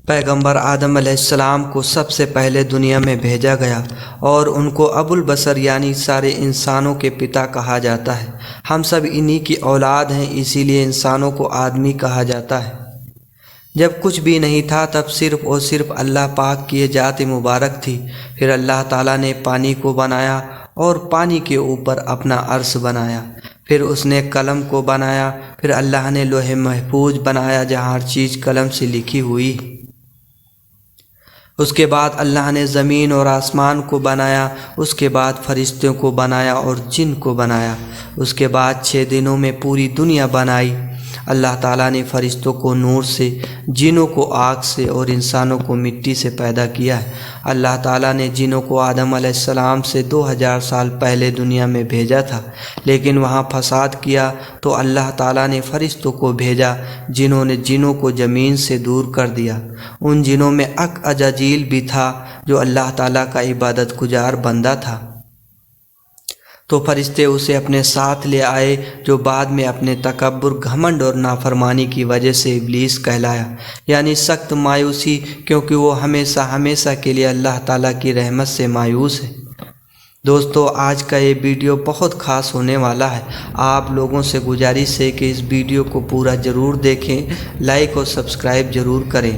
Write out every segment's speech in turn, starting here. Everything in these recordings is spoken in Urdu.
پیغمبر آدم علیہ السلام کو سب سے پہلے دنیا میں بھیجا گیا اور ان کو ابو البشر یعنی سارے انسانوں کے پتا کہا جاتا ہے۔ ہم سب انہی کی اولاد ہیں، اسی لیے انسانوں کو آدمی کہا جاتا ہے۔ جب کچھ بھی نہیں تھا تب صرف اور صرف اللہ پاک کی ذات مبارک تھی۔ پھر اللہ تعالیٰ نے پانی کو بنایا اور پانی کے اوپر اپنا عرش بنایا۔ پھر اس نے قلم کو بنایا۔ پھر اللہ نے لوح محفوظ بنایا جہاں ہر چیز قلم سے لکھی ہوئی۔ اس کے بعد اللہ نے زمین اور آسمان کو بنایا۔ اس کے بعد فرشتوں کو بنایا اور جن کو بنایا۔ اس کے بعد 6 دنوں میں پوری دنیا بنائی۔ اللہ تعالیٰ نے فرشتوں کو نور سے، جنوں کو آگ سے اور انسانوں کو مٹی سے پیدا کیا ہے۔ اللہ تعالیٰ نے جنوں کو آدم علیہ السلام سے 2000 سال پہلے دنیا میں بھیجا تھا، لیکن وہاں فساد کیا تو اللہ تعالیٰ نے فرشتوں کو بھیجا جنہوں نے جنوں کو زمین سے دور کر دیا۔ ان جنوں میں اجاجیل بھی تھا جو اللہ تعالیٰ کا عبادت گزار بندہ تھا، تو فرشتے اسے اپنے ساتھ لے آئے، جو بعد میں اپنے تکبر، گھمنڈ اور نافرمانی کی وجہ سے ابلیس کہلایا، یعنی سخت مایوسی، کیونکہ وہ ہمیشہ ہمیشہ کے لیے اللہ تعالیٰ کی رحمت سے مایوس ہے۔ دوستو، آج کا یہ ویڈیو بہت خاص ہونے والا ہے۔ آپ لوگوں سے گزارش ہے کہ اس ویڈیو کو پورا ضرور دیکھیں، لائک اور سبسکرائب ضرور کریں۔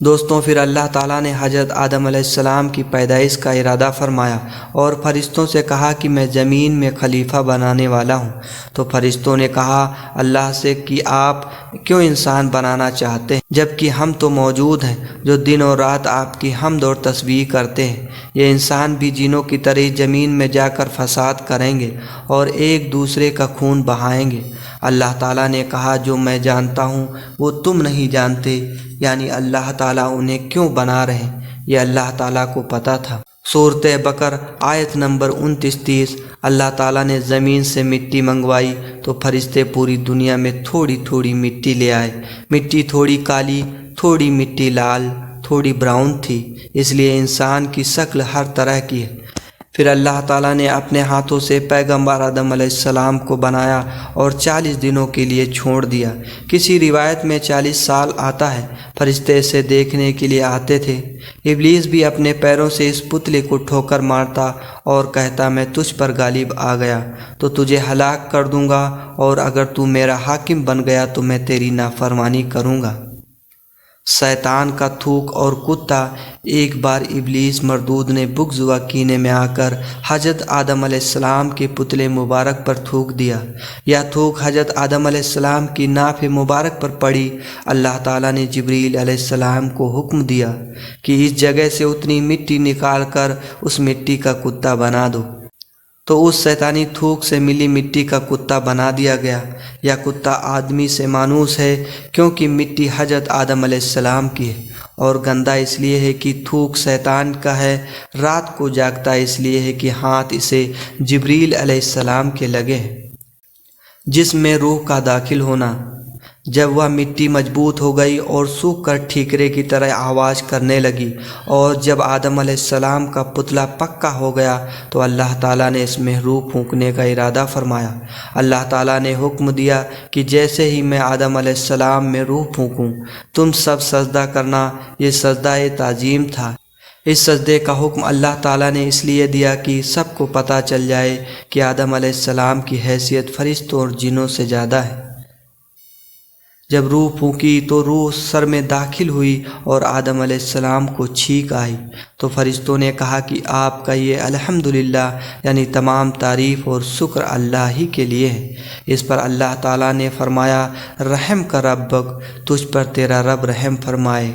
دوستوں، پھر اللہ تعالیٰ نے حضرت آدم علیہ السلام کی پیدائش کا ارادہ فرمایا اور فرشتوں سے کہا کہ میں زمین میں خلیفہ بنانے والا ہوں۔ تو فرشتوں نے کہا اللہ سے کہ آپ کیوں انسان بنانا چاہتے ہیں جبکہ ہم تو موجود ہیں جو دن اور رات آپ کی حمد اور تسبیح کرتے ہیں۔ یہ انسان بھی جنوں کی طرح زمین میں جا کر فساد کریں گے اور ایک دوسرے کا خون بہائیں گے۔ اللہ تعالیٰ نے کہا جو میں جانتا ہوں وہ تم نہیں جانتے، یعنی اللہ تعالیٰ انہیں کیوں بنا رہے ہیں یہ اللہ تعالیٰ کو پتہ تھا۔ سورۃ بقر آیت نمبر 29-30۔ اللہ تعالیٰ نے زمین سے مٹی منگوائی تو فرشتے پوری دنیا میں تھوڑی تھوڑی مٹی لے آئے۔ مٹی تھوڑی کالی، تھوڑی مٹی لال، تھوڑی براؤن تھی، اس لیے انسان کی شکل ہر طرح کی ہے۔ پھر اللہ تعالیٰ نے اپنے ہاتھوں سے پیغمبر آدم علیہ السلام کو بنایا اور 40 دنوں کے لیے چھوڑ دیا۔ کسی روایت میں 40 سال آتا ہے۔ فرشتے اسے دیکھنے کے لیے آتے تھے۔ ابلیس بھی اپنے پیروں سے اس پتلے کو ٹھوکر مارتا اور کہتا میں تجھ پر غالب آ گیا تو تجھے ہلاک کر دوں گا، اور اگر تو میرا حاکم بن گیا تو میں تیری نافرمانی کروں گا۔ شیطان کا تھوک اور کتا۔ ایک بار ابلیس مردود نے بغض و کینے میں آ کر حضرت آدم علیہ السلام کے پتلے مبارک پر تھوک دیا۔ یہ تھوک حضرت آدم علیہ السلام کی ناف مبارک پر پڑی۔ اللہ تعالیٰ نے جبریل علیہ السلام کو حکم دیا کہ اس جگہ سے اتنی مٹی نکال کر اس مٹی کا کتا بنا دو، تو اس شیطانی تھوک سے ملی مٹی کا کتا بنا دیا گیا۔ یہ کتا آدمی سے مانوس ہے کیونکہ مٹی حضرت آدم علیہ السلام کی ہے، اور گندا اس لیے ہے کہ تھوک شیطان کا ہے۔ رات کو جاگتا اس لیے ہے کہ ہاتھ اسے جبریل علیہ السلام کے لگے ہیں۔ جسم میں روح کا داخل ہونا۔ جب وہ مٹی مضبوط ہو گئی اور سوکھ کر ٹھیکرے کی طرح آواز کرنے لگی، اور جب آدم علیہ السلام کا پتلا پکا ہو گیا تو اللہ تعالیٰ نے اس میں روح پھونکنے کا ارادہ فرمایا۔ اللہ تعالیٰ نے حکم دیا کہ جیسے ہی میں آدم علیہ السلام میں روح پھونکوں تم سب سجدہ کرنا۔ یہ سجدہ تعظیم تھا۔ اس سجدے کا حکم اللہ تعالیٰ نے اس لیے دیا کہ سب کو پتہ چل جائے کہ آدم علیہ السلام کی حیثیت فرشتوں اور جنوں سے زیادہ ہے۔ جب روح پھونکی تو روح سر میں داخل ہوئی اور آدم علیہ السلام کو چھینک آئی، تو فرشتوں نے کہا کہ آپ کا یہ الحمدللہ، یعنی تمام تعریف اور شکر اللہ ہی کے لیے ہے۔ اس پر اللہ تعالیٰ نے فرمایا رحم کر ربک، تجھ پر تیرا رب رحم فرمائے۔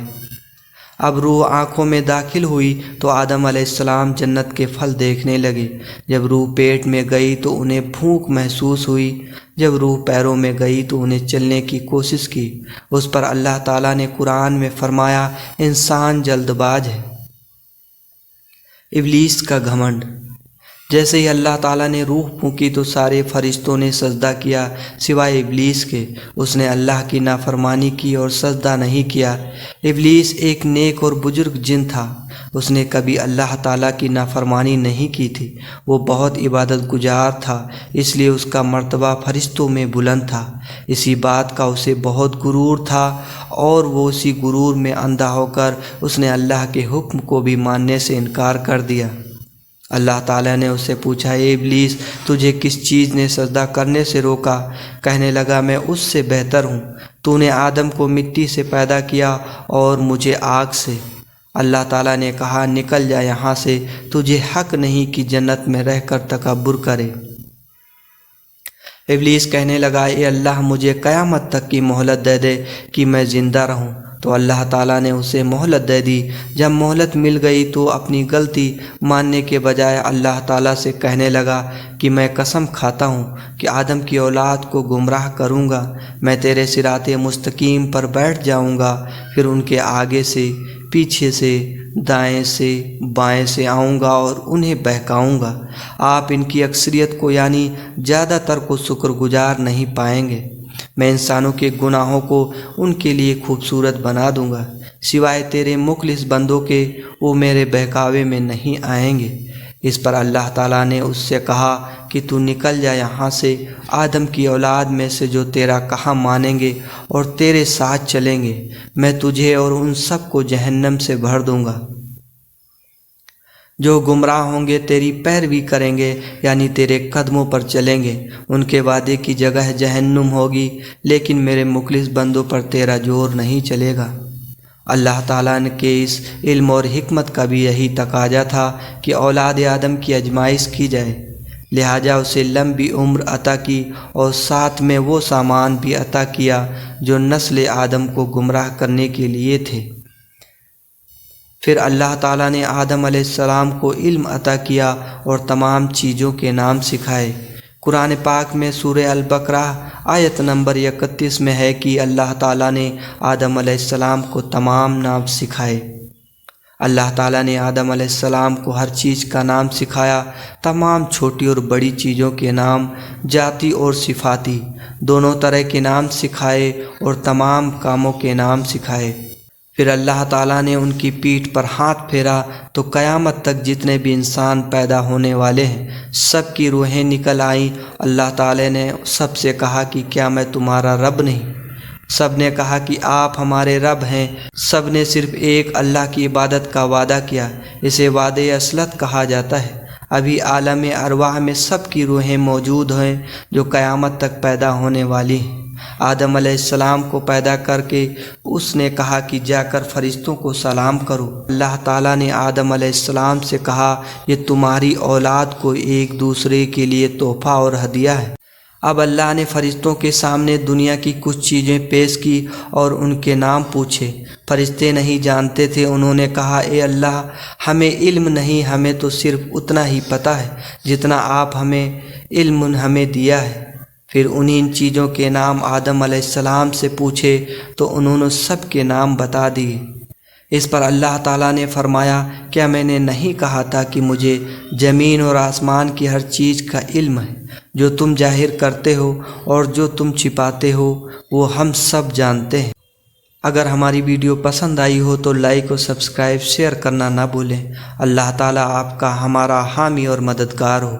اب روح آنکھوں میں داخل ہوئی تو آدم علیہ السلام جنت کے پھل دیکھنے لگے۔ جب روح پیٹ میں گئی تو انہیں بھوک محسوس ہوئی۔ جب روح پیروں میں گئی تو انہیں چلنے کی کوشش کی۔ اس پر اللہ تعالیٰ نے قرآن میں فرمایا انسان جلد باز ہے۔ ابلیس کا گھمنڈ۔ جیسے ہی اللہ تعالیٰ نے روح پھونکی تو سارے فرشتوں نے سجدہ کیا سوائے ابلیس کے۔ اس نے اللہ کی نافرمانی کی اور سجدہ نہیں کیا۔ ابلیس ایک نیک اور بزرگ جن تھا، اس نے کبھی اللہ تعالیٰ کی نافرمانی نہیں کی تھی۔ وہ بہت عبادت گزار تھا، اس لیے اس کا مرتبہ فرشتوں میں بلند تھا۔ اسی بات کا اسے بہت غرور تھا اور وہ اسی غرور میں اندھا ہو کر اس نے اللہ کے حکم کو بھی ماننے سے انکار کر دیا۔ اللہ تعالیٰ نے اس سے پوچھا، اے ابلیس، تجھے کس چیز نے سجدہ کرنے سے روکا؟ کہنے لگا، میں اس سے بہتر ہوں۔ تو نے آدم کو مٹی سے پیدا کیا اور مجھے آگ سے۔ اللہ تعالیٰ نے کہا، نکل جا یہاں سے، تجھے حق نہیں کہ جنت میں رہ کر تکبر کرے۔ ابلیس کہنے لگا، اے اللہ، مجھے قیامت تک کی مہلت دے دے کہ میں زندہ رہوں۔ تو اللہ تعالیٰ نے اسے مہلت دے دی۔ جب مہلت مل گئی تو اپنی غلطی ماننے کے بجائے اللہ تعالیٰ سے کہنے لگا کہ میں قسم کھاتا ہوں کہ آدم کی اولاد کو گمراہ کروں گا۔ میں تیرے صراط مستقیم پر بیٹھ جاؤں گا، پھر ان کے آگے سے، پیچھے سے، دائیں سے، بائیں سے آؤں گا اور انہیں بہکاؤں گا۔ آپ ان کی اکثریت کو یعنی زیادہ تر کو شکر گزار نہیں پائیں گے۔ میں انسانوں کے گناہوں کو ان کے لیے خوبصورت بنا دوں گا، سوائے تیرے مخلص بندوں کے وہ میرے بہکاوے میں نہیں آئیں گے۔ اس پر اللہ تعالیٰ نے اس سے کہا کہ تو نکل جا یہاں سے، آدم کی اولاد میں سے جو تیرا کہا مانیں گے اور تیرے ساتھ چلیں گے، میں تجھے اور ان سب کو جہنم سے بھر دوں گا۔ جو گمراہ ہوں گے تیری پیروی کریں گے یعنی تیرے قدموں پر چلیں گے، ان کے وعدے کی جگہ جہنم ہوگی، لیکن میرے مخلص بندوں پر تیرا زور نہیں چلے گا۔ اللہ تعالیٰ کے اس علم اور حکمت کا بھی یہی تقاضا تھا کہ اولاد آدم کی آزمائش کی جائے، لہٰذا اسے لمبی عمر عطا کی اور ساتھ میں وہ سامان بھی عطا کیا جو نسل آدم کو گمراہ کرنے کے لیے تھے۔ پھر اللہ تعالیٰ نے آدم علیہ السلام کو علم عطا کیا اور تمام چیزوں کے نام سکھائے۔ قرآن پاک میں سورہ البقرہ آیت نمبر 31 میں ہے کہ اللہ تعالیٰ نے آدم علیہ السلام کو تمام نام سکھائے۔ اللہ تعالیٰ نے آدم علیہ السلام کو ہر چیز کا نام سکھایا، تمام چھوٹی اور بڑی چیزوں کے نام، ذاتی اور صفاتی، دونوں طرح کے نام سکھائے اور تمام کاموں کے نام سکھائے۔ پھر اللہ تعالیٰ نے ان کی پیٹھ پر ہاتھ پھیرا تو قیامت تک جتنے بھی انسان پیدا ہونے والے ہیں سب کی روحیں نکل آئیں۔ اللہ تعالیٰ نے سب سے کہا کہ کیا میں تمہارا رب نہیں؟ سب نے کہا کہ آپ ہمارے رب ہیں۔ سب نے صرف ایک اللہ کی عبادت کا وعدہ کیا، اسے وعدے اصلت کہا جاتا ہے۔ ابھی عالم ارواح میں سب کی روحیں موجود ہیں جو قیامت تک پیدا ہونے والی ہیں۔ آدم علیہ السلام کو پیدا کر کے اس نے کہا کہ جا کر فرشتوں کو سلام کرو۔ اللہ تعالیٰ نے آدم علیہ السلام سے کہا، یہ تمہاری اولاد کو ایک دوسرے کے لیے تحفہ اور ہدیہ ہے۔ اب اللہ نے فرشتوں کے سامنے دنیا کی کچھ چیزیں پیش کی اور ان کے نام پوچھے۔ فرشتے نہیں جانتے تھے، انہوں نے کہا، اے اللہ، ہمیں علم نہیں، ہمیں تو صرف اتنا ہی پتہ ہے جتنا آپ ہمیں دیا ہے۔ پھر انہیں چیزوں کے نام آدم علیہ السلام سے پوچھے تو انہوں نے سب کے نام بتا دیے۔ اس پر اللہ تعالیٰ نے فرمایا، کیا میں نے نہیں کہا تھا کہ مجھے زمین اور آسمان کی ہر چیز کا علم ہے؟ جو تم ظاہر کرتے ہو اور جو تم چھپاتے ہو وہ ہم سب جانتے ہیں۔ اگر ہماری ویڈیو پسند آئی ہو تو لائک اور سبسکرائب شیئر کرنا نہ بھولیں۔ اللہ تعالیٰ آپ کا ہمارا حامی اور مددگار ہو۔